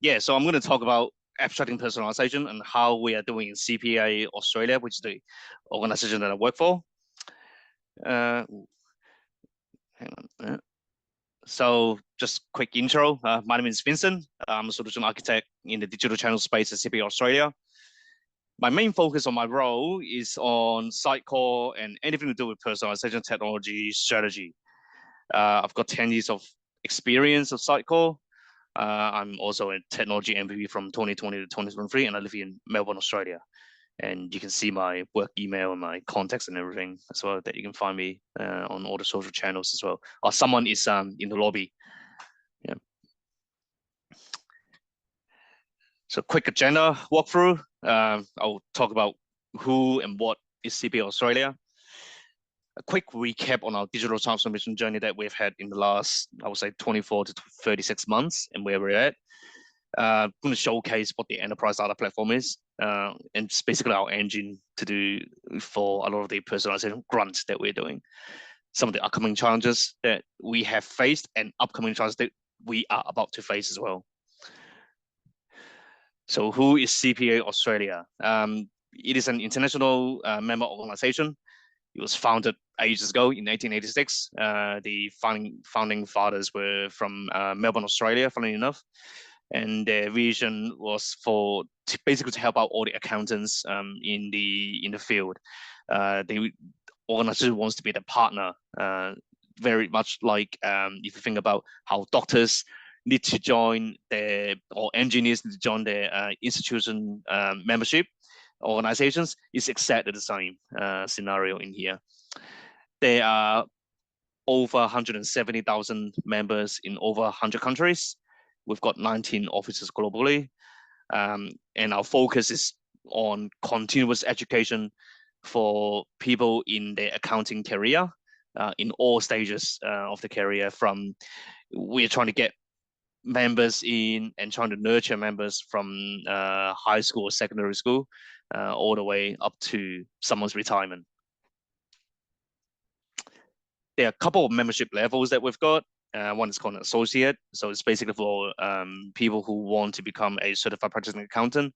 Yeah, so I'm going to talk about abstracting personalization and how we are doing in CPA Australia, which is the organization that I work for. Hang on. So just quick intro. My name is Vincent. I'm a solution architect in the digital channel space at CPA Australia. My main focus on my role is on Sitecore and anything to do with personalization technology strategy. I've got 10 years of experience of Sitecore. I'm also a technology MVP from 2020 to 2023, and I live in Melbourne, Australia. And you can see my work email and my contacts and everything as well, that you can find me on all the social channels as well. Or someone is in the lobby. Yeah. So quick agenda walkthrough. I'll talk about who and what is CPA Australia. A quick recap on our digital transformation journey that we've had in the last, I would say, 24 to 36 months and where we're at. I'm going to showcase what the enterprise data platform is, and it's basically our engine to do for a lot of the personalization grunts that we're doing. Some of the upcoming challenges that we have faced and upcoming challenges that we are about to face as well. So who is CPA Australia? It is an international member organization. It was founded ages ago in 1886. The founding fathers were from Melbourne, Australia, funnily enough. And their vision was basically to help out all the accountants in the field. The organization wants to be the partner, very much like if you think about how doctors need to join or engineers need to join their institution membership organizations, it's exactly the same scenario in here. There are over 170,000 members in over 100 countries. We've got 19 offices globally. And our focus is on continuous education for people in their accounting career, in all stages of the career. We're trying to get members in and trying to nurture members from high school or secondary school, all the way up to someone's retirement. There are a couple of membership levels that we've got. One is called an associate. So it's basically for people who want to become a certified practicing accountant.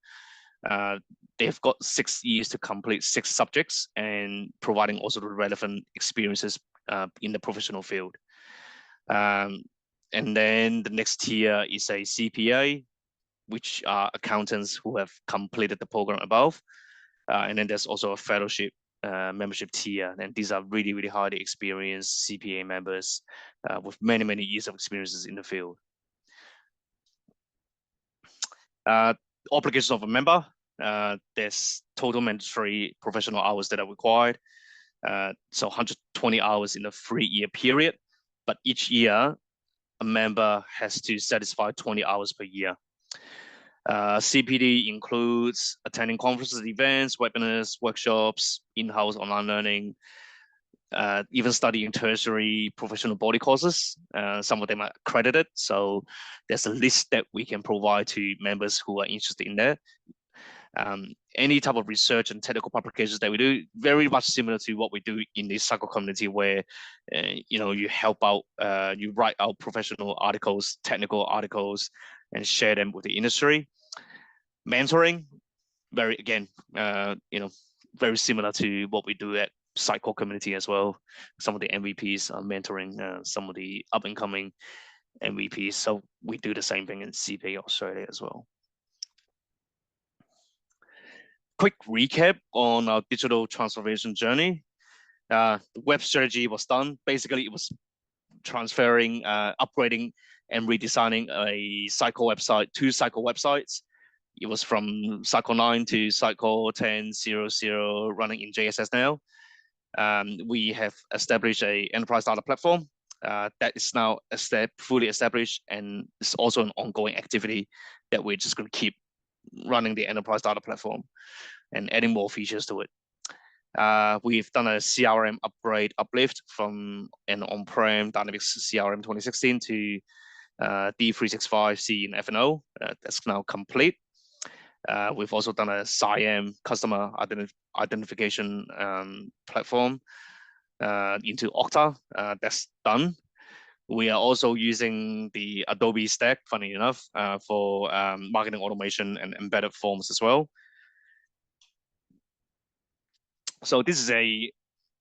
They've got 6 years to complete 6 subjects and providing also the relevant experiences in the professional field. And then the next tier is a CPA, which are accountants who have completed the program above. And then there's also a fellowship membership tier, and these are really, really highly experienced CPA members with many, many years of experiences in the field. Obligations of a member, there's total mandatory professional hours that are required. So 120 hours in a 3-year period, but each year a member has to satisfy 20 hours per year. CPD includes attending conferences, events, webinars, workshops, in-house online learning, even studying tertiary professional body courses. Some of them are accredited, so there's a list that we can provide to members who are interested in that. Any type of research and technical publications that we do, very much similar to what we do in the Sitecore community, where you help out, you write out professional articles, technical articles, and share them with the industry. Mentoring, very similar to what we do at Sitecore community as well. Some of the MVPs are mentoring some of the up and coming MVPs, so we do the same thing in CPA Australia as well. Quick recap on our digital transformation journey. The Webb strategy was done. Basically, it was transferring, upgrading, and redesigning a Sitecore website, 2 Sitecore websites. It was from Sitecore 9 to Sitecore 10.0.0 running in JSS now. We have established an enterprise data platform that is now fully established, and it's also an ongoing activity that we're just going to keep running the enterprise data platform and adding more features to it. We've done a CRM uplift from an on-prem Dynamics CRM 2016 to D365C and F&O. That's now complete. We've also done a SIAM customer identification platform into Okta. That's done. We are also using the Adobe stack, funny enough, for marketing automation and embedded forms as well. So this is a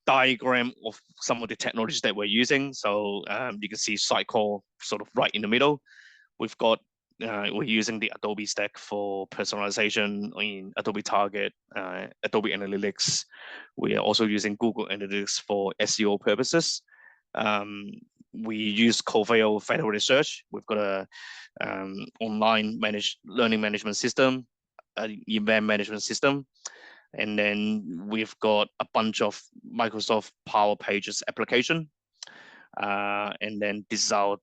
diagram of some of the technologies that we're using. So you can see Sitecore sort of right in the middle. We've got we're using the Adobe stack for personalization in Adobe Target, Adobe Analytics. We are also using Google Analytics for SEO purposes. We use Coveo Federated Search. We've got a online learning management system, an event management system, and then we've got a bunch of Microsoft Power Pages application. And then this is our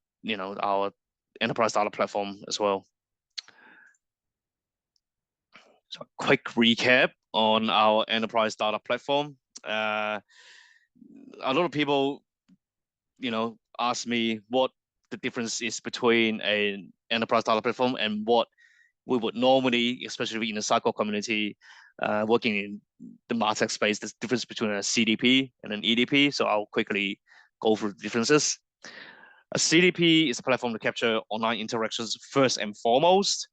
enterprise data platform as well. So a quick recap on our enterprise data platform. A lot of people, ask me what the difference is between an enterprise data platform and what we would normally, especially in the Sitecore community, working in the MarTech space, there's difference between a CDP and an EDP. So I'll quickly go through the differences. A CDP is a platform to capture online interactions first and foremost,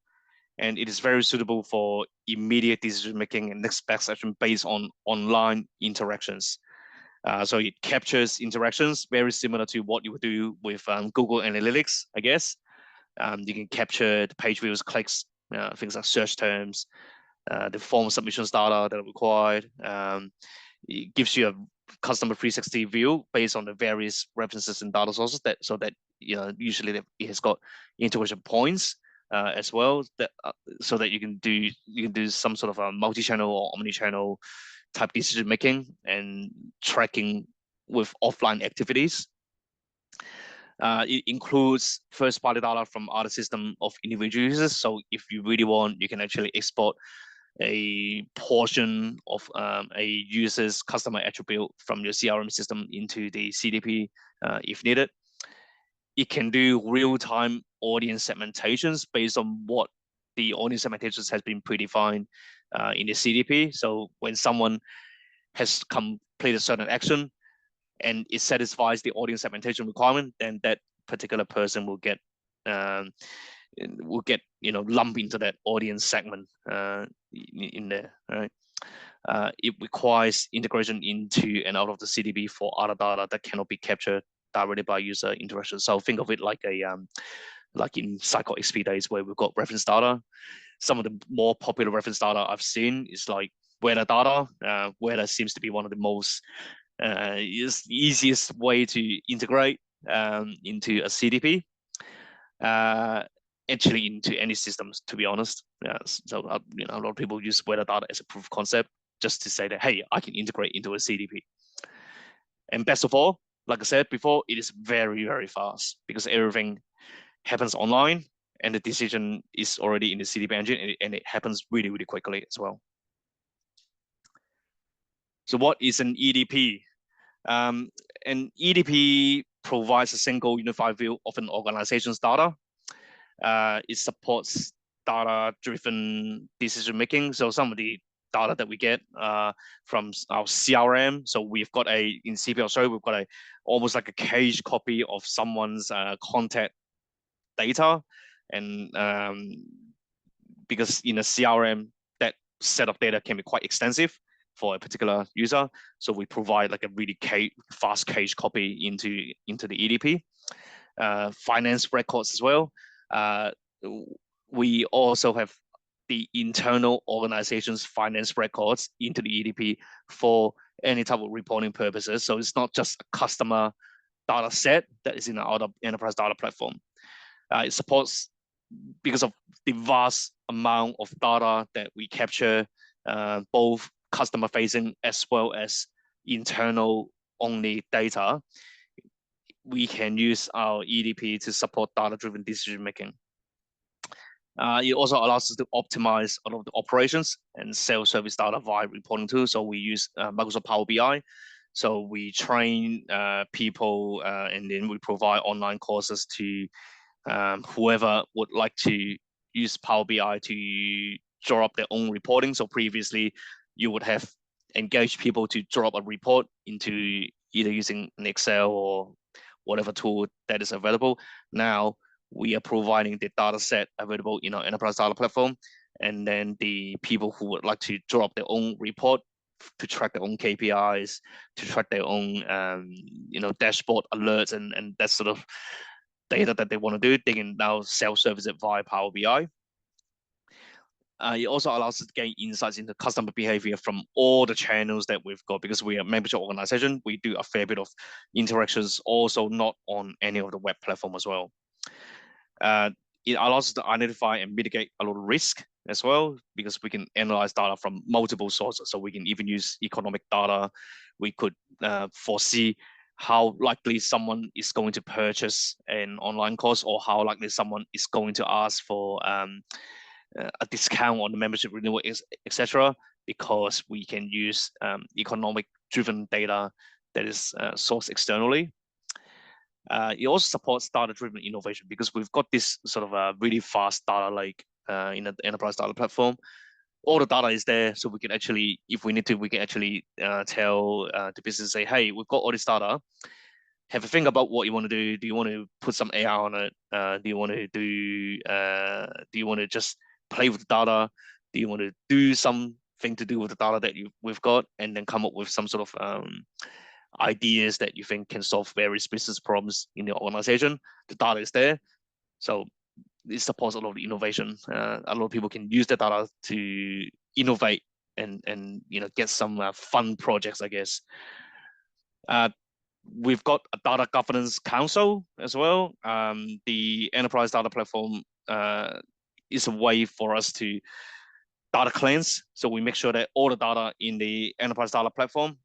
and it is very suitable for immediate decision making and next best action based on online interactions. So it captures interactions very similar to what you would do with Google Analytics, I guess. You can capture the page views, clicks, things like search terms, the form submissions data that are required. It gives you a customer 360 view based on the various references and data sources so that usually it has got integration points as well, so that you can do some sort of a multi-channel or omni-channel type decision making and tracking with offline activities. It includes first-party data from other system of individual users. So if you really want, you can actually export a portion of a user's customer attribute from your CRM system into the CDP if needed. It can do real-time audience segmentations based on what the audience segmentations has been predefined in the CDP. So when someone has completed a certain action and it satisfies the audience segmentation requirement, then that particular person will get lump into that audience segment in there, right? It requires integration into and out of the CDP for other data that cannot be captured directly by user interaction. So think of it like like in Sitecore XP days where we've got reference data. Some of the more popular reference data I've seen is like weather data. Weather seems to be one of the most easiest way to integrate into a CDP. Actually into any systems, to be honest. So a lot of people use weather data as a proof of concept just to say that, hey, I can integrate into a CDP. And best of all, like I said before, it is very, very fast because everything happens online and the decision is already in the CDP engine and it happens really, really quickly as well. So what is an EDP? An EDP provides a single unified view of an organization's data. It supports data-driven decision-making. So some of the data that we get from our CRM. So we've got in CPA Australia, we've got almost like a caged copy of someone's contact data. And because in a CRM, that set of data can be quite extensive for a particular user. So we provide like a really fast caged copy into the EDP. Finance records as well. We also have the internal organization's finance records into the EDP for any type of reporting purposes. So it's not just a customer data set that is in our enterprise data platform. It supports, because of the vast amount of data that we capture, both customer facing as well as internal only data, we can use our EDP to support data-driven decision making. It also allows us to optimize a lot of the operations and self-service data via reporting tools. So we use Microsoft Power BI. So we train people and then we provide online courses to whoever would like to use Power BI to draw up their own reporting. So previously, you would have engaged people to draw up a report into either using an Excel or whatever tool that is available. Now we are providing the data set available in our enterprise data platform, and then the people who would like to draw up their own report to track their own KPIs, to track their own dashboard alerts and that sort of data that they want to do, they can now self-service it via Power BI. It also allows us to gain insights into customer behavior from all the channels that we've got, because we are a membership organization. We do a fair bit of interactions also not on any of the web platform as well. It allows us to identify and mitigate a lot of risk as well, because we can analyze data from multiple sources. So we can even use economic data. We could foresee how likely someone is going to purchase an online course, or how likely someone is going to ask for a discount on the membership renewal, etc., because we can use economic-driven data that is sourced externally. It also supports data-driven innovation, because we've got this sort of a really fast data lake in the enterprise data platform. All the data is there, so we can actually, if we need to, we can actually tell the business, say, hey, we've got all this data. Have a think about what you want to do. Do you want to put some AI on it? Do you want to do? Do you want to just play with the data? Do you want to do something to do with the data that we've got, and then come up with some sort of ideas that you think can solve various business problems in your organization? The data is there, so it supports a lot of innovation. A lot of people can use the data to innovate and get some fun projects, I guess. We've got a data governance council as well. The enterprise data platform is a way for us to data cleanse. So we make sure that all the data in the enterprise data platform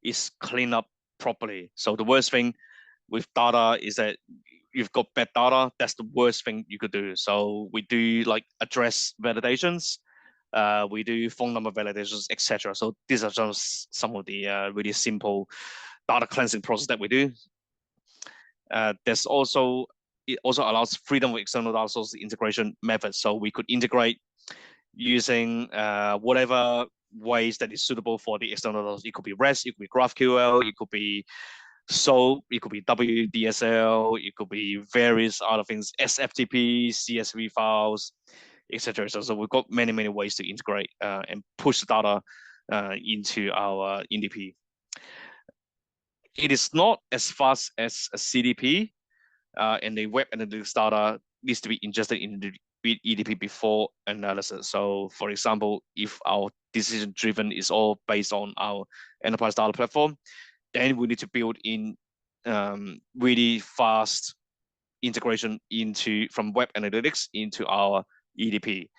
is cleaned up properly. So the worst thing with data is that you've got bad data. That's the worst thing you could do. So we do like address validations. We do phone number validations, etc. So these are just some of the really simple data cleansing process that we do. It also allows freedom of external data source integration methods. So we could integrate using whatever ways that is suitable for the external data. It could be REST, it could be GraphQL, it could be SOAP, it could be WDSL, it could be various other things, SFTP, CSV files, etc. So we've got many ways to integrate and push the data into our EDP. It is not as fast as a CDP, and the web analytics data needs to be ingested in the EDP before analysis. So, for example, if our decision-driven is all based on our enterprise data platform, then we need to build in really fast integration from web analytics into our EDP.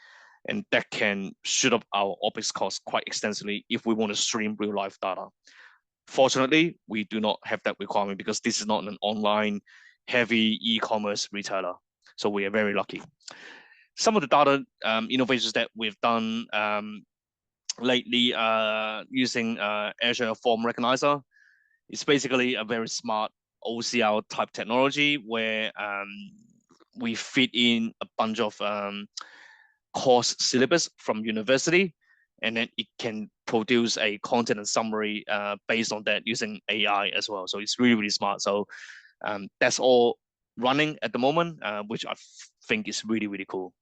And that can shoot up our OpEx costs quite extensively if we want to stream real-life data. Fortunately, we do not have that requirement, because this is not an online heavy e-commerce retailer. So we are very lucky. Some of the data innovations that we've done lately using Azure Form Recognizer. It's basically a very smart OCR type technology where we fit in a bunch of course syllabus from university, and then it can produce a content and summary based on that using AI as well. So it's really smart. So that's all running at the moment, which I think is really cool.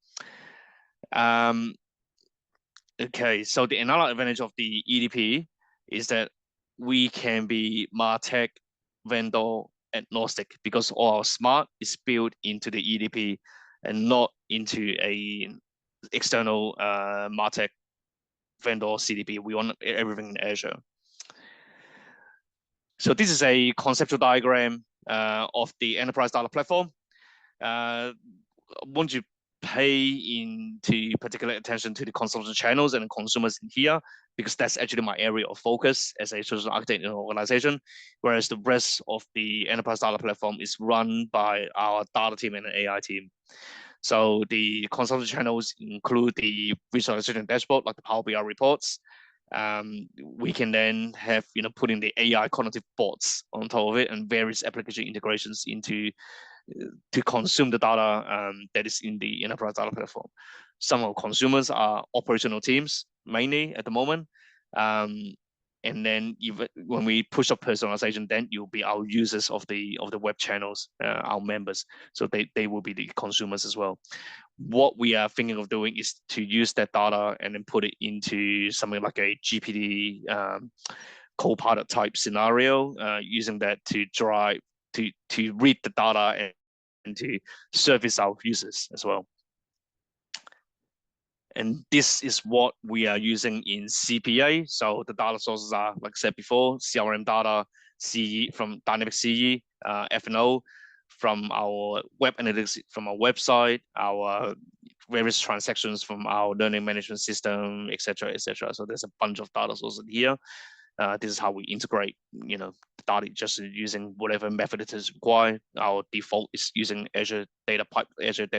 Okay, so the another advantage of the EDP is that we can be MarTech vendor agnostic, because all our smart is built into the EDP and not into a external MarTech vendor CDP. We want everything in Azure. So this is a conceptual diagram of the enterprise data platform. Once you pay into particular attention to the consumption channels and consumers in here, because that's actually my area of focus as a solution architect in an organization, whereas the rest of the enterprise data platform is run by our data team and an AI team. So the consumption channels include the visualization dashboard, like the Power BI reports. We can then have, putting the AI cognitive bots on top of it and various application integrations to consume the data that is in the enterprise data platform. Some of our consumers are operational teams, mainly at the moment. And then even when we push up personalization, then you'll be our users of the web channels, our members. So they will be the consumers as well. What we are thinking of doing is to use that data and then put it into something like a GPT co-pilot type scenario, using that to drive to read the data and to service our users as well. And this is what we are using in CPA. So the data sources are, like I said before, CRM data, CE from dynamic CE, F&O from our web analytics from our website, our various transactions from our learning management system, etc., etc. So there's a bunch of data sources here. This is how we integrate, the data just using whatever method it is required. Our default is using Azure Data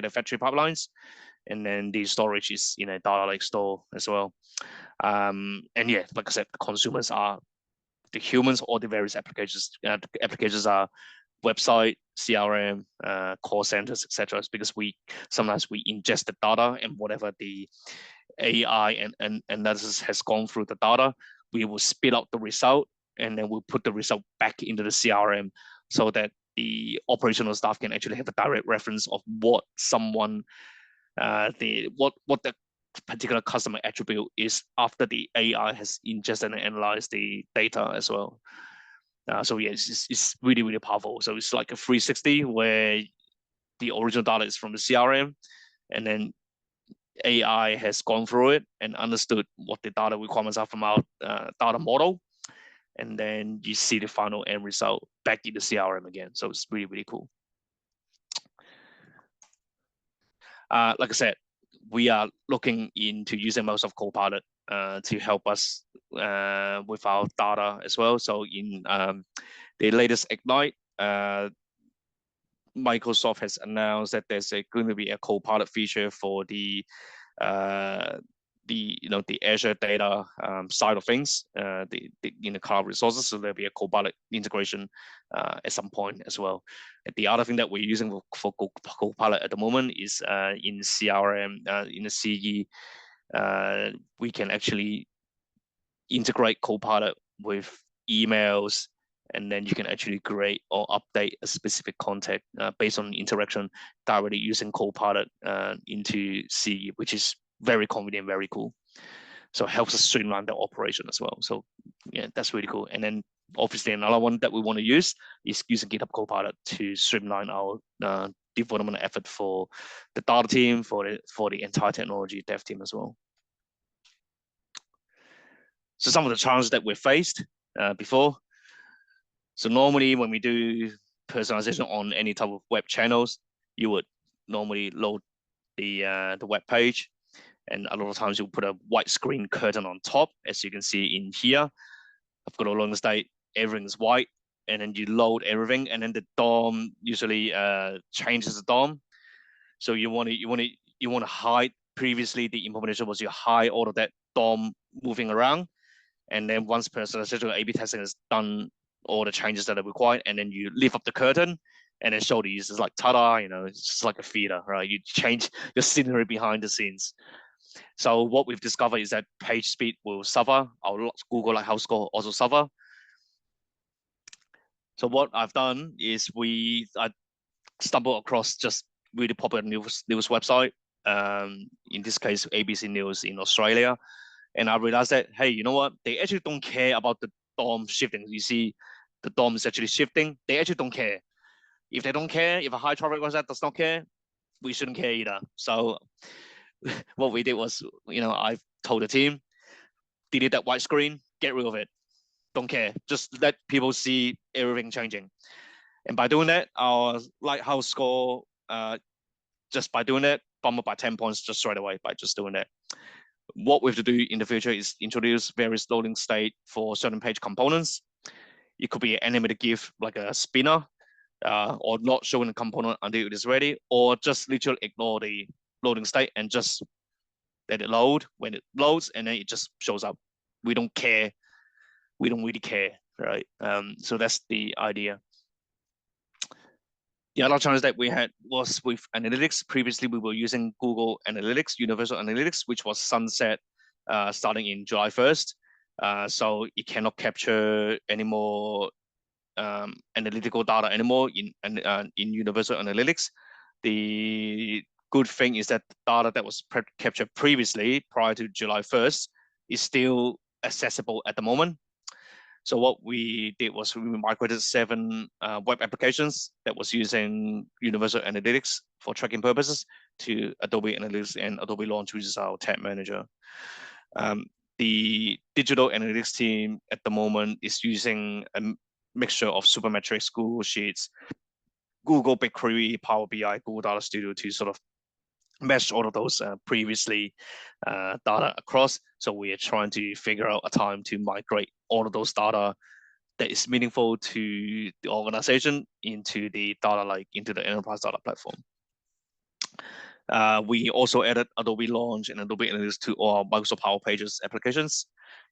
Factory pipelines. And then the storage is in a data lake store as well. And yeah, like I said, the consumers are the humans or the various applications. The applications are website, CRM, call centers, etc. Because sometimes we ingest the data, and whatever the AI and analysis has gone through the data, we will spit out the result, and then we'll put the result back into the CRM so that the operational staff can actually have a direct reference of what someone what the particular customer attribute is after the AI has ingested and analyzed the data as well. So yeah, it's really, really powerful. So it's like a 360 where the original data is from the CRM, and then AI has gone through it and understood what the data requirements are from our data model, and then you see the final end result back in the CRM again. So it's really, really cool. Like I said, we are looking into using Microsoft Copilot to help us with our data as well. So in the latest Ignite, Microsoft has announced that there's going to be a Copilot feature for the Azure data side of things, the cloud resources. So there'll be a Copilot integration at some point as well. And the other thing that we're using for Copilot at the moment is in CRM, in the CE, we can actually integrate Copilot with emails, and then you can actually create or update a specific content based on interaction directly using Copilot into CE, which is very convenient, very cool. So it helps us streamline the operation as well. So yeah, that's really cool. And then obviously another one that we want to use is using GitHub Copilot to streamline our development effort for the data team, for the entire technology dev team as well. So some of the challenges that we've faced before. So normally when we do personalization on any type of web channels, you would normally load the web page, and a lot of times you'll put a white screen curtain on top, as you can see in here. I've got a long state, everything's white, and then you load everything, and then the DOM usually changes the DOM. So you want to hide. Previously, the implementation was you hide all of that DOM moving around, and then once personalization A/B testing is done, all the changes that are required, and then you lift up the curtain and then show the users like, ta-da, it's just like a feeder, right? You change your scenery behind the scenes. So what we've discovered is that page speed will suffer. Our Google Lighthouse score also suffer. So what I've done is I stumbled across just really popular news website. In this case, ABC News in Australia. And I realized that, hey, you know what? They actually don't care about the DOM shifting. You see the DOM is actually shifting. They actually don't care. If they don't care, if a high traffic website does not care, we shouldn't care either. So what we did was, I told the team, delete that white screen, get rid of it. Don't care. Just let people see everything changing. And by doing that, our Lighthouse score, just by doing that, bumped up by 10 points just straight away by just doing that. What we have to do in the future is introduce various loading state for certain page components. It could be an animated GIF like a spinner, or not showing the component until it is ready, or just literally ignore the loading state and just let it load. When it loads, and then it just shows up. We don't care. We don't really care, right? So that's the idea. The other challenge that we had was with analytics. Previously, we were using Google Analytics, Universal Analytics, which was sunset starting in July 1st. So it cannot capture any more analytical data anymore in Universal Analytics. The good thing is that the data that was captured previously, prior to July 1st, is still accessible at the moment. So what we did was we migrated 7 web applications that was using Universal Analytics for tracking purposes to Adobe Analytics and Adobe Launch, which is our tag manager. The digital analytics team at the moment is using a mixture of Supermetrics, Google Sheets, Google BigQuery, Power BI, Google Data Studio to sort of mesh all of those previously data across. So we are trying to figure out a time to migrate all of those data that is meaningful to the organization into the data lake, into the enterprise data platform. We also added Adobe Launch and Adobe Analytics to our Microsoft Power Pages applications.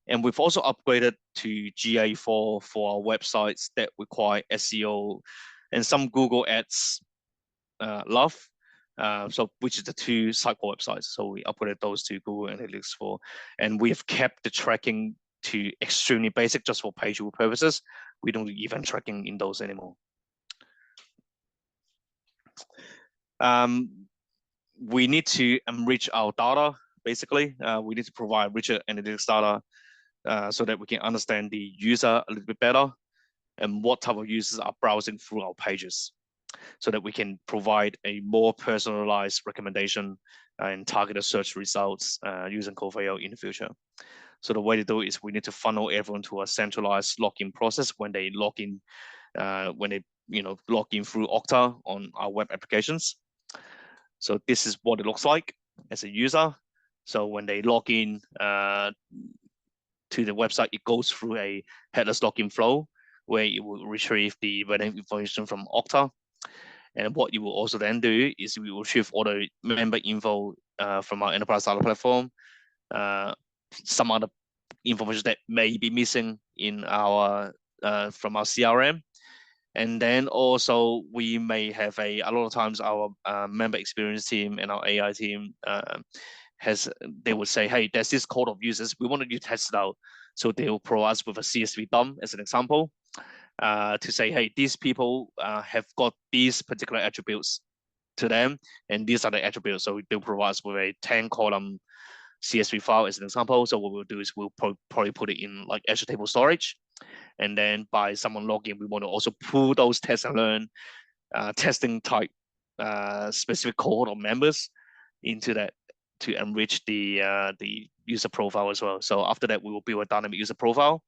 And we've also upgraded to GA4 for our websites that require SEO and some Google Ads love. So which is the 2 Sitecore websites. So we upgraded those to Google Analytics 4, and we've kept the tracking to extremely basic just for page view purposes. We don't do event tracking in those anymore. We need to enrich our data, basically. We need to provide richer analytics data so that we can understand the user a little bit better and what type of users are browsing through our pages, so that we can provide a more personalized recommendation and targeted search results using Coveo in the future. So the way to do it is we need to funnel everyone to a centralized login process when they log in, log in through Okta on our web applications. So this is what it looks like as a user. So when they log in to the website, it goes through a headless login flow where it will retrieve the relevant information from Okta. And what you will also then do is we will retrieve all the member info from our enterprise data platform, some other information that may be missing in our from our CRM. And then also we may have a lot of times our member experience team and our AI team they would say, hey, there's this cohort of users, we want you to test it out. So they will provide us with a CSV dump as an example to say, hey, these people have got these particular attributes to them, and these are the attributes. So they'll provide us with a 10-column CSV file as an example. So what we'll do is we'll probably put it in like Azure table storage. And then by someone logging, we want to also pull those test and learn testing type specific cohort of members into that to enrich the user profile as well. So after that, we will build a dynamic user profile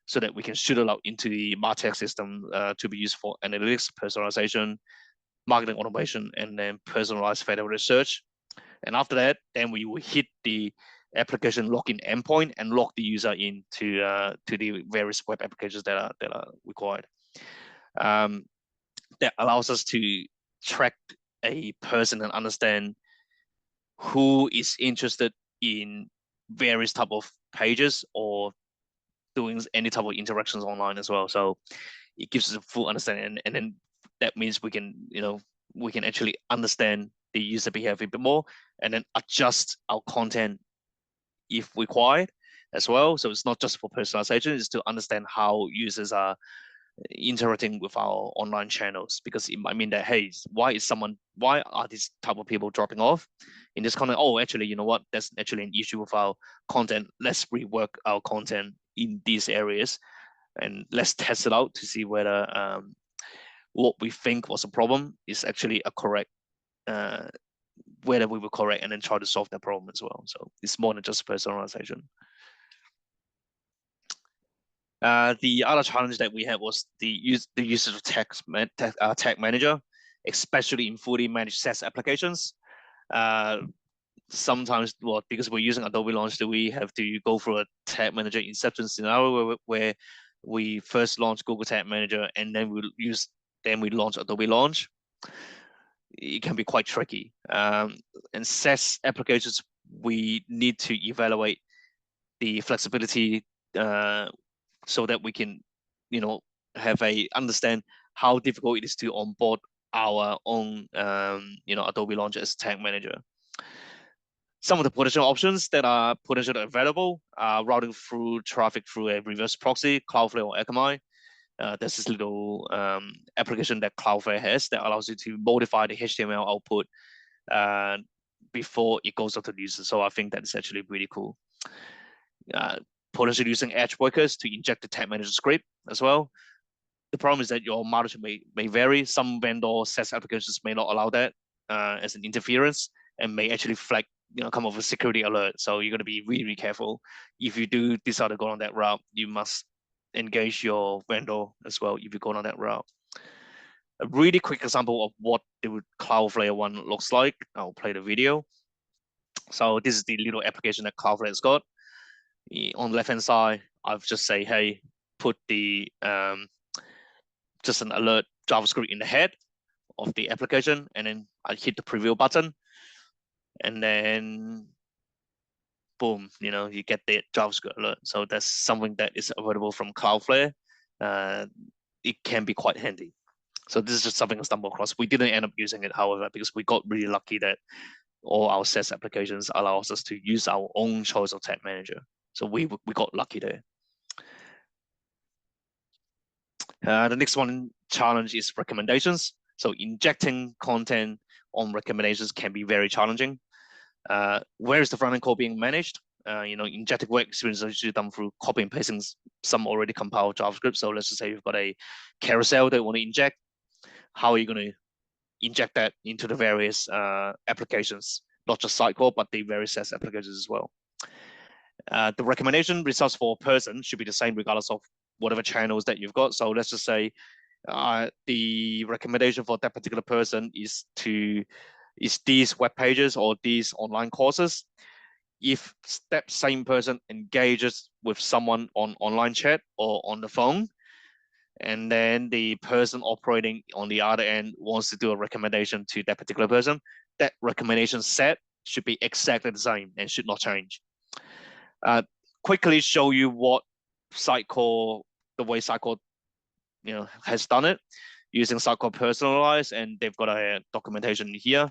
so that we can shoot it out into the MarTech system to be used for analytics, personalization, marketing automation, and then personalized federal research. And after that, then we will hit the application login endpoint and log the user into to the various web applications that are required. That allows us to track a person and understand who is interested in various type of pages or doing any type of interactions online as well. So it gives us a full understanding, and then that means we can actually understand the user behavior a bit more and then adjust our content if required as well. So it's not just for personalization, it's to understand how users are interacting with our online channels, because it might mean that, hey, why are these type of people dropping off in this content? Oh, actually, you know what, that's actually an issue with our content. Let's rework our content in these areas and let's test it out to see whether what we think was a problem is actually a correct whether we were correct, and then try to solve that problem as well. So it's more than just personalization. The other challenge that we had was the usage of tag manager, especially in fully managed SaaS applications. Sometimes, because we're using Adobe Launch, we have to go through a tag manager inception scenario where we first launch Google Tag Manager and then we launch Adobe Launch. It can be quite tricky. And SaaS applications, we need to evaluate the flexibility so that we can, understand how difficult it is to onboard our own, Adobe Launch as tag manager. Some of the potential options that are potentially available are routing through traffic through a reverse proxy, Cloudflare or Akamai. There's this little application that Cloudflare has that allows you to modify the HTML output before it goes out to the user. So I think that is actually really cool. Potentially using edge workers to inject the tag manager script as well. The problem is that your margin may vary. Some vendor SaaS applications may not allow that as an interference and may actually flag, come up with a security alert. So you're going to be really, really careful. If you do decide to go on that route, you must engage your vendor as well if you go on that route. A really quick example of what the Cloudflare one looks like. I'll play the video. So this is the little application that Cloudflare has got. On the left-hand side, I've just say, hey, put the just an alert JavaScript in the head of the application, and then I hit the preview button, and then boom, you get the JavaScript alert. So that's something that is available from Cloudflare. It can be quite handy. So this is just something I stumbled across. We didn't end up using it, however, because we got really lucky that all our SaaS applications allows us to use our own choice of tag manager. So we got lucky there. The next one challenge is recommendations. So injecting content on recommendations can be very challenging. Where is the front-end code being managed? Injecting web experience is usually done through copy and pasting some already compiled JavaScript. So let's just say you've got a carousel that you want to inject. How are you going to inject that into the various applications, not just Sitecore, but the various SaaS applications as well? The recommendation results for a person should be the same regardless of whatever channels that you've got. So let's just say the recommendation for that particular person is these web pages or these online courses. If that same person engages with someone on online chat or on the phone, and then the person operating on the other end wants to do a recommendation to that particular person, that recommendation set should be exactly the same and should not change. Quickly show you what Sitecore, the way Sitecore has done it, using Sitecore Personalize, and they've got a documentation here.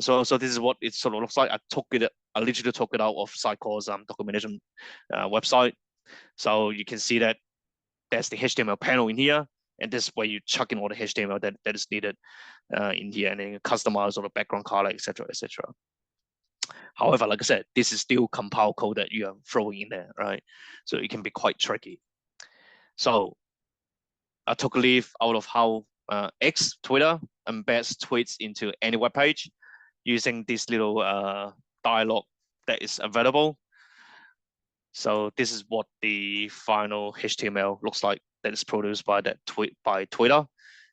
So this is what it sort of looks like. I literally took it out of Sitecore's documentation website. So you can see that there's the HTML panel in here, and this is where you chuck in all the HTML that is needed in here, and then you customize all the background color, etc., etc. However, like I said, this is still compiled code that you are throwing in there, right? So it can be quite tricky. So I took a leaf out of how X, Twitter, embeds tweets into any web page using this little dialog that is available. So this is what the final HTML looks like that is produced by Twitter.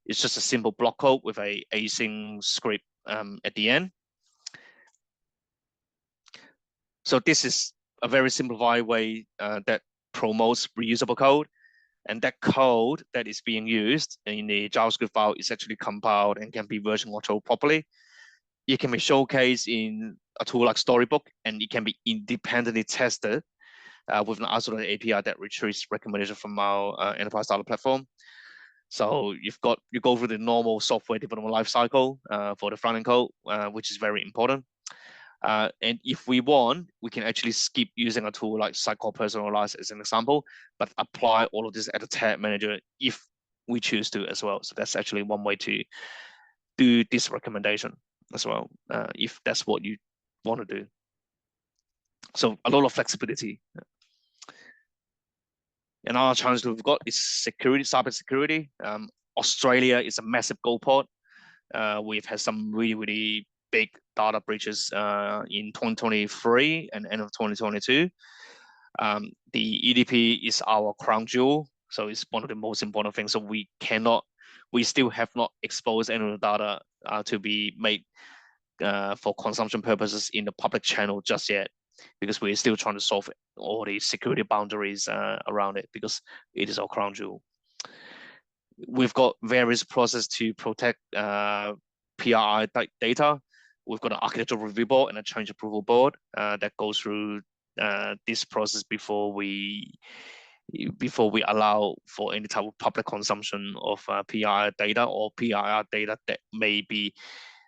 It's just a simple block code with a async script at the end. So this is a very simplified way that promotes reusable code. And that code that is being used in the JavaScript file is actually compiled and can be version controlled properly. It can be showcased in a tool like Storybook, and it can be independently tested with an isolated API that retrieves recommendation from our enterprise data platform. So you go through the normal software development lifecycle for the front-end code, which is very important. And if we want, we can actually skip using a tool like Sitecore Personalize as an example, but apply all of this at a tag manager if we choose to as well. So that's actually one way to do this recommendation as well, if that's what you want to do. So a lot of flexibility. Another challenge that we've got is security, cybersecurity. Australia is a massive gold pot. We've had some really, really big data breaches in 2023 and end of 2022. The EDP is our crown jewel, so it's one of the most important things. So we still have not exposed any of the data to be made for consumption purposes in the public channel just yet, because we're still trying to solve all the security boundaries around it, because it is our crown jewel. We've got various processes to protect PRI data. We've got an architectural review board and a change approval board that goes through this process before we allow for any type of public consumption of PIR data or PIR data that may be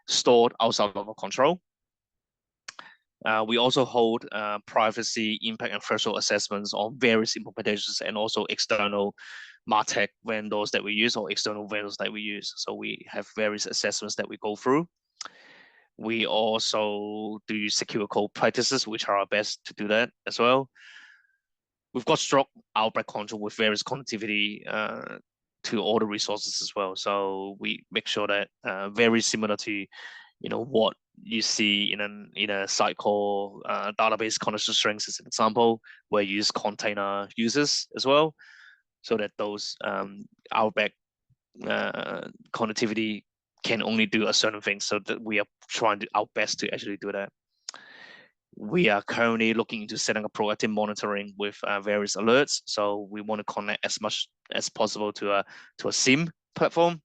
stored outside of our control. We also hold privacy, impact, and threshold assessments on various implementations and also external MarTech vendors that we use or external vendors that we use. So we have various assessments that we go through. We also do secure code practices, which are our best to do that as well. We've got strong outbreak control with various connectivity to all the resources as well. So we make sure that very similar to what you see in a Sitecore database connection strings as an example, where you use container users as well, so that those outback connectivity can only do a certain thing. So that we are trying to our best to actually do that. We are currently looking into setting up proactive monitoring with various alerts. So we want to connect as much as possible to a SIEM platform.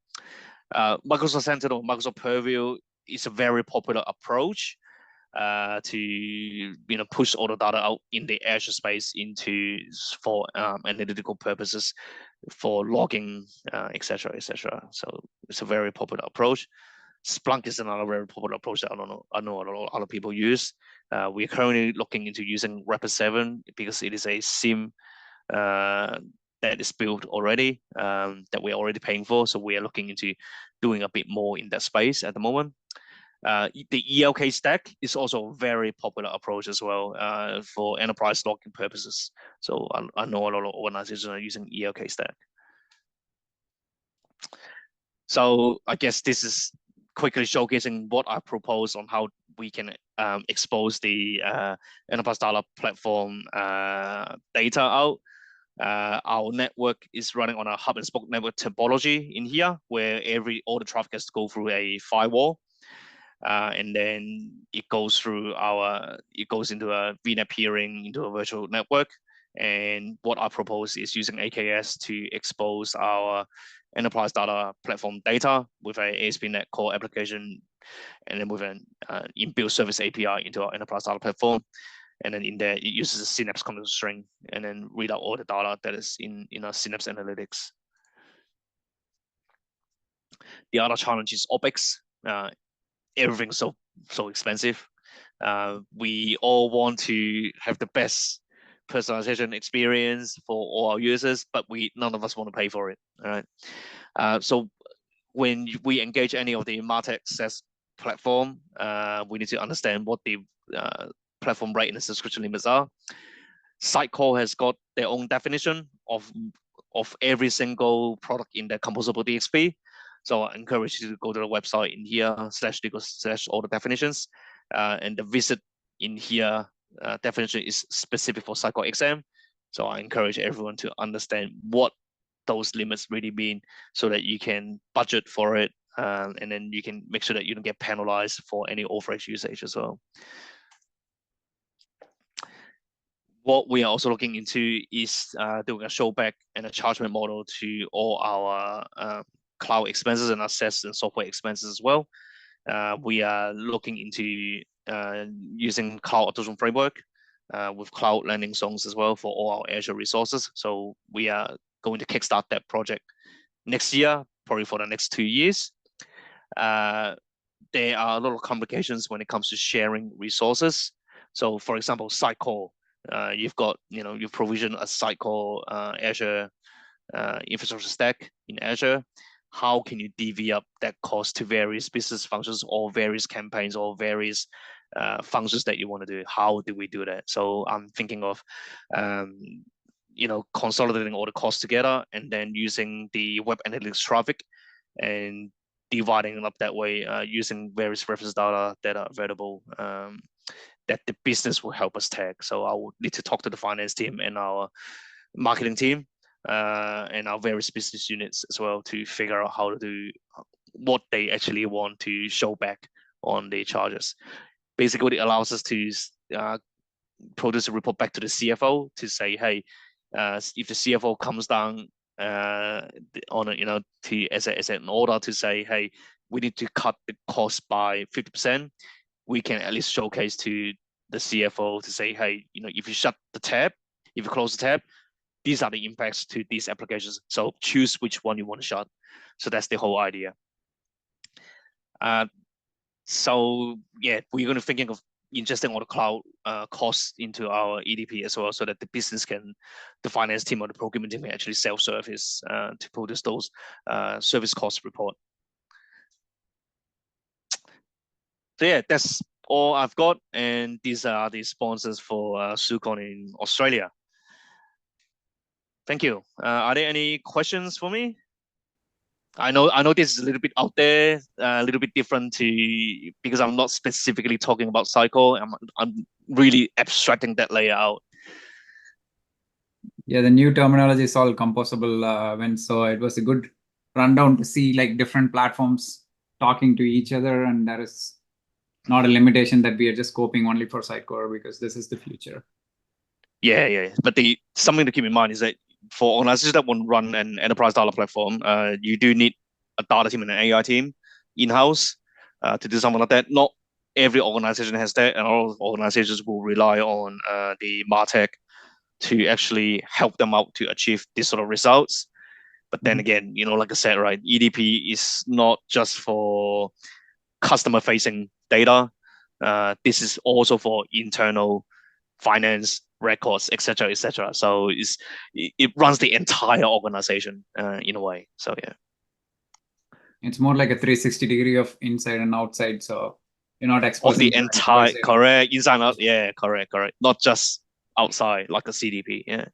Microsoft Sentinel, Microsoft Purview is a very popular approach to push all the data out in the Azure space for analytical purposes, for logging, etc., etc. So it's a very popular approach. Splunk is another very popular approach that I know a lot of other people use. We are currently looking into using Rapid7 because it is a SIEM that is built already, that we're already paying for. So we are looking into doing a bit more in that space at the moment. The ELK stack is also a very popular approach as well for enterprise logging purposes. So I know a lot of organizations are using ELK stack. So I guess this is quickly showcasing what I propose on how we can expose the enterprise data platform data out. Our network is running on a hub and spoke network topology in here, where all the traffic has to go through a firewall. And then it goes into a VNet peering into a virtual network. And what I propose is using AKS to expose our enterprise data platform data with a ASP.NET Core application, and then with an inbuilt service API into our enterprise data platform. And then in there, it uses a Synapse content string and then read out all the data that is in our Synapse Analytics. The other challenge is OpEx. Everything's so expensive. We all want to have the best personalization experience for all our users, but none of us want to pay for it. All right. So when we engage any of the MarTech SaaS platform, we need to understand what the platform rate and the subscription limits are. Sitecore has got their own definition of every single product in the Composable DXP. So I encourage you to go to the website in here /legal/ all the definitions, and the visit in here definition is specific for Sitecore XM. So I encourage everyone to understand what those limits really mean, so that you can budget for it, and then you can make sure that you don't get penalized for any overage usage as well. What we are also looking into is doing a showback and a chargeback model to all our cloud expenses and assets and software expenses as well. We are looking into using cloud adoption framework with cloud landing zones as well for all our Azure resources. So we are going to kickstart that project next year, probably for the next 2 years. There are a lot of complications when it comes to sharing resources. So for example, Sitecore, you've provisioned a Sitecore Azure infrastructure stack in Azure. How can you divvy up that cost to various business functions or various campaigns or various functions that you want to do? How do we do that? So I'm thinking of consolidating all the costs together and then using the web analytics traffic and dividing it up that way, using various reference data that are available that the business will help us tag. So I will need to talk to the finance team and our marketing team and our various business units as well to figure out how to do what they actually want to show back on the charges. Basically, it allows us to produce a report back to the CFO to say, hey, if the CFO comes down on as an order to say, hey, we need to cut the cost by 50%, we can at least showcase to the CFO to say, hey, if you shut the tab, if you close the tab, these are the impacts to these applications. So choose which one you want to shut. So that's the whole idea. So yeah, we're going to thinking of ingesting all the cloud costs into our EDP as well, so that the business can, the finance team or the procurement team can actually self-service to produce those service cost report. So yeah, that's all I've got, and these are the sponsors for SUCON in Australia. Thank you. Are there any questions for me? I know this is a little bit out there, a little bit different to, because I'm not specifically talking about cycle. I'm really abstracting that layer out. Yeah, the new terminology is all composable, so it was a good rundown to see like different platforms talking to each other, and that is not a limitation that we are just scoping only for Sitecore, because this is the future. Yeah. But something to keep in mind is that for organizations that want to run an enterprise data platform, you do need a data team and an AI team in-house to do something like that. Not every organization has that, and all organizations will rely on the MarTech to actually help them out to achieve these sort of results. But then again, like I said, right, EDP is not just for customer-facing data. This is also for internal finance records, etc., etc. So it runs the entire organization in a way. So yeah, it's more like a 360-degree of inside and outside. So you're not exposing of the entire, correct, inside out. Yeah, correct. Not just outside like a CDP. Yeah.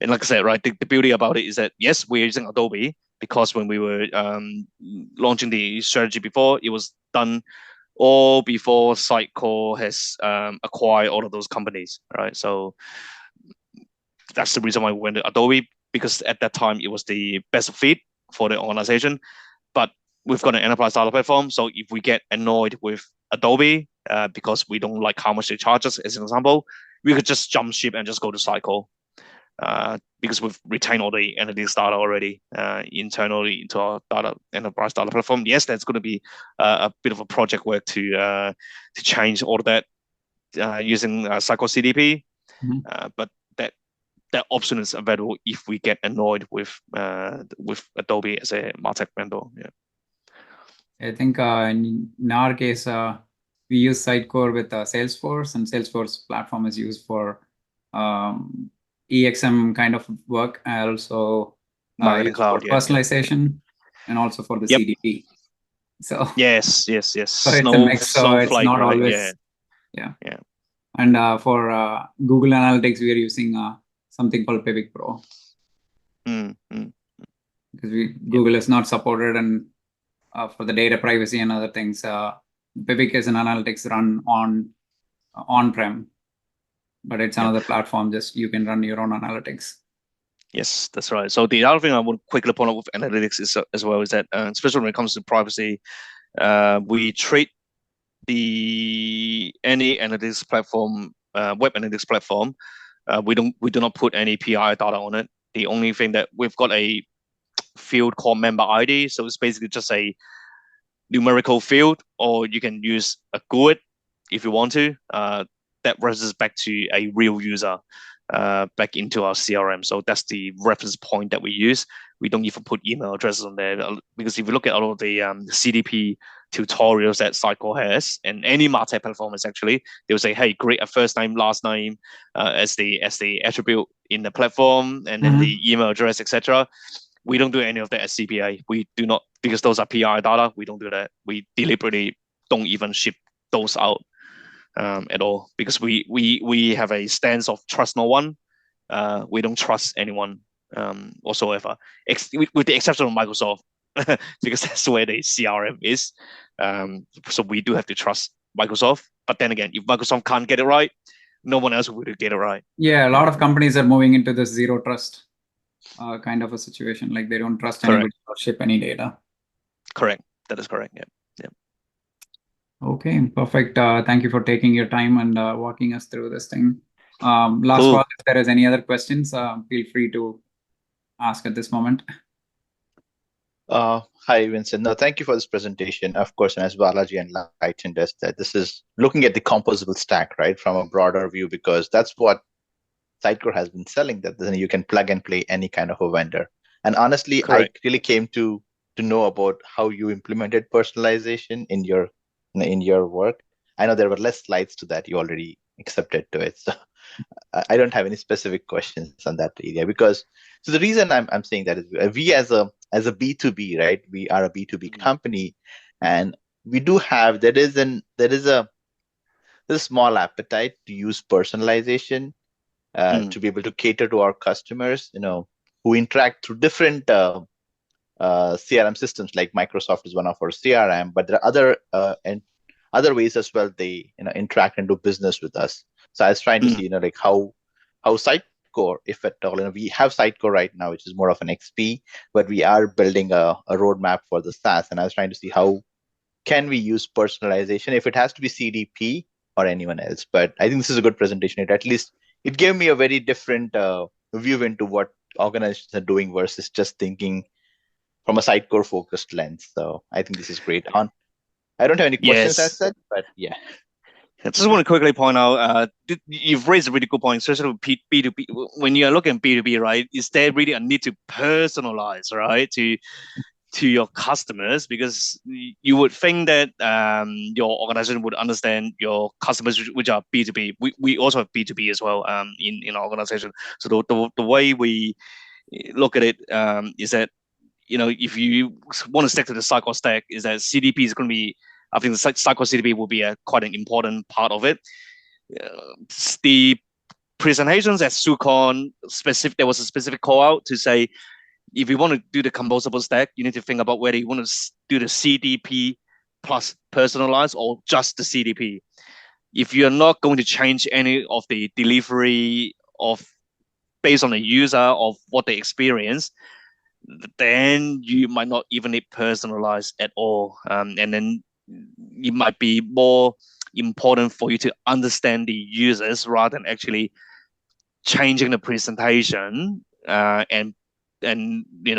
And like I said, right, the beauty about it is that yes, we're using Adobe, because when we were launching the strategy before, it was done all before Sitecore has acquired all of those companies, right? So that's the reason why we went to Adobe, because at that time it was the best fit for the organization. But we've got an enterprise data platform, so if we get annoyed with Adobe because we don't like how much they charge us, as an example, we could just jump ship and just go to Sitecore. Because we've retained all the analytics data already internally into our enterprise data platform. Yes, that's going to be a bit of a project work to change all of that using Sitecore CDP, but that option is available if we get annoyed with Adobe as a MarTech vendor. Yeah. I think in our case, we use Sitecore with Salesforce, and Salesforce platform is used for EXM kind of work, and also Marketing Cloud, for personalization, and also for the CDP. So yes. So it's a mix, so it's not right? Always. Yeah. And for Google Analytics, we are using something called Pivik Pro. Because Google is not supported, and for the data privacy and other things, Pivik is an analytics run on-prem, but it's another platform. Just you can run your own analytics. Yes, that's right. So the other thing I would quickly point out with analytics is as well is that, especially when it comes to privacy, we treat any analytics platform, web analytics platform, we do not put any PI data on it. The only thing that we've got a field called member ID, so it's basically just a numerical field, or you can use a GUID if you want to. That references back to a real user back into our CRM. So that's the reference point that we use. We don't even put email addresses on there, because if you look at all of the CDP tutorials that Sitecore has, and any MarTech platform is actually, they'll say, hey, create a first name, last name as the attribute in the platform, and then the email address, etc. We don't do any of that at CPA. We do not, because those are PI data. We don't do that. We deliberately don't even ship those out at all, because we have a stance of trust no one. We don't trust anyone whatsoever, with the exception of Microsoft, because that's where the CRM is. So we do have to trust Microsoft. But then again, if Microsoft can't get it right, no one else will get it right. Yeah, a lot of companies are moving into this zero trust kind of a situation. Like they don't trust anybody or ship any data. Correct. That is correct. Yeah. Okay, perfect. Thank you for taking your time and walking us through this thing. Last call, if there is any other questions, feel free to ask at this moment. Hi, Vincent. No, thank you for this presentation. Of course, and as Balaji enlightened us, that this is looking at the composable stack, right, from a broader view, because that's what Sitecore has been selling, that then you can plug and play any kind of a vendor. And honestly, I really came to know about how you implemented personalization in your in your work. I know there were less slides to that. You already accepted to it. So I don't have any specific questions on that area because so the reason I'm saying that is we as a B2B, right? We are a B2B company, and we do have there's a small appetite to use personalization to be able to cater to our customers, who interact through different CRM systems. Like Microsoft is one of our CRM, but there are and other ways as well. They interact and do business with us. So I was trying to see like how Sitecore, if at all, we have Sitecore right now, which is more of an XP, but we are building a roadmap for the SaaS, and I was trying to see how can we use personalization if it has to be CDP or anyone else. But I think this is a good presentation. At least it gave me a very different view into what organizations are doing versus just thinking from a Sitecore focused lens. So I think this is great. I don't have any questions as such, but yeah. I just want to quickly point out, you've raised a really good point, especially with B2B. When you're looking at B2B, right, is there really a need to personalize, right, to your customers? Because you would think that your organization would understand your customers, which are B2B. We also have B2B as well in our organization. So the way we look at it is that, if you want to stick to the Sitecore stack, is that CDP is going to be, I think the Sitecore CDP will be quite an important part of it. The presentations at SUCON, there was a specific call out to say, if you want to do the composable stack, you need to think about whether you want to do the CDP plus personalize or just the CDP. If you're not going to change any of the delivery based on the user of what they experience, then you might not even need personalized at all. And then it might be more important for you to understand the users rather than actually changing the presentation and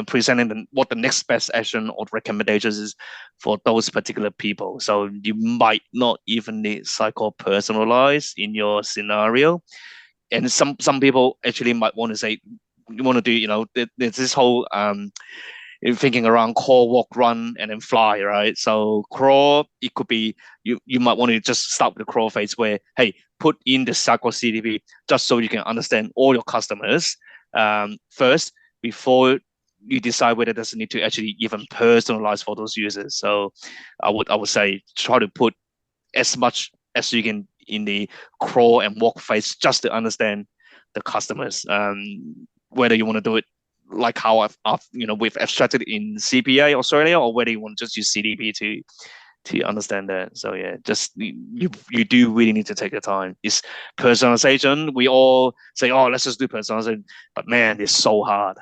presenting what the next best action or recommendations is for those particular people. So you might not even need Sitecore personalized in your scenario. And some people actually might want to say, you want to do, there's this whole thinking around crawl, walk, run, and then fly, right? So crawl, it could be you might want to just start with the crawl phase where, hey, put in the Sitecore CDP just so you can understand all your customers first before you decide whether there's a need to actually even personalize for those users. So I would say try to put as much as you can in the crawl and walk phase just to understand the customers. Whether you want to do it like how we've abstracted in CPA Australia, or whether you want to just use CDP to understand that. So yeah, just you do really need to take the time. It's personalization. We all say, oh, let's just do personalization, but man, it's so hard.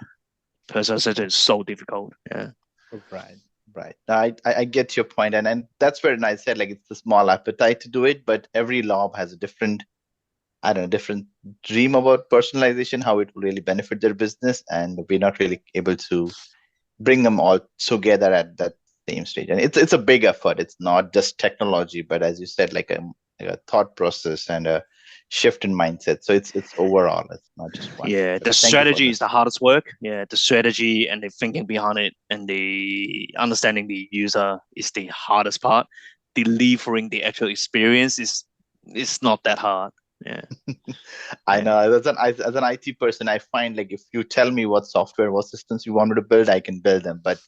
Personalization is so difficult. Yeah. Right. I get your point, and that's where I said like it's a small appetite to do it, but every lab has a different dream about personalization, how it will really benefit their business, and we're not really able to bring them all together at that same stage. And it's a big effort. It's not just technology, but as you said, like a thought process and a shift in mindset. So it's overall, it's not just one. Yeah, the strategy is the hardest work. Yeah, the strategy and the thinking behind it and the understanding the user is the hardest part. Delivering the actual experience is not that hard. Yeah. I know as an IT person, I find like if you tell me what software, what systems you want me to build, I can build them. But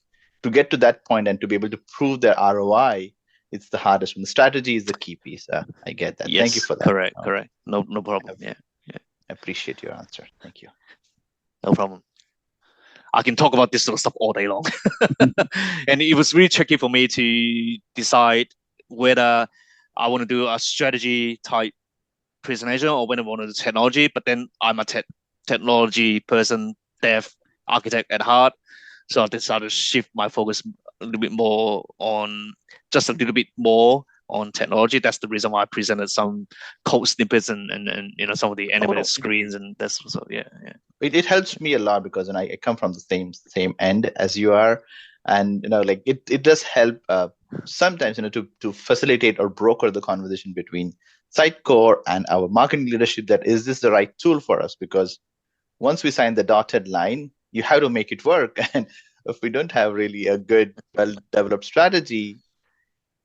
to get to that point and to be able to prove their ROI, it's the hardest one. The strategy is the key piece. I get that. Yes, thank you for that. Correct. No problem. Yeah. I appreciate your answer. Thank you. No problem. I can talk about this sort of stuff all day long. And it was really tricky for me to decide whether I want to do a strategy type presentation or whether I want to do technology. But then I'm a technology person, dev, architect at heart. So I decided to shift my focus a little bit more on technology. That's the reason why I presented some code snippets and some of the animated screens, and that's so yeah. It helps me a lot because I come from the same end as you are, and like it does help sometimes to facilitate or broker the conversation between Sitecore and our marketing leadership. That is this the right tool for us? Because once we sign the dotted line, you have to make it work, and if we don't have really a good, well-developed strategy,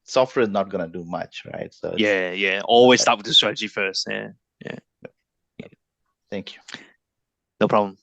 software is not going to do much, right? So yeah. Always start with the strategy first. Yeah. thank you. No problem.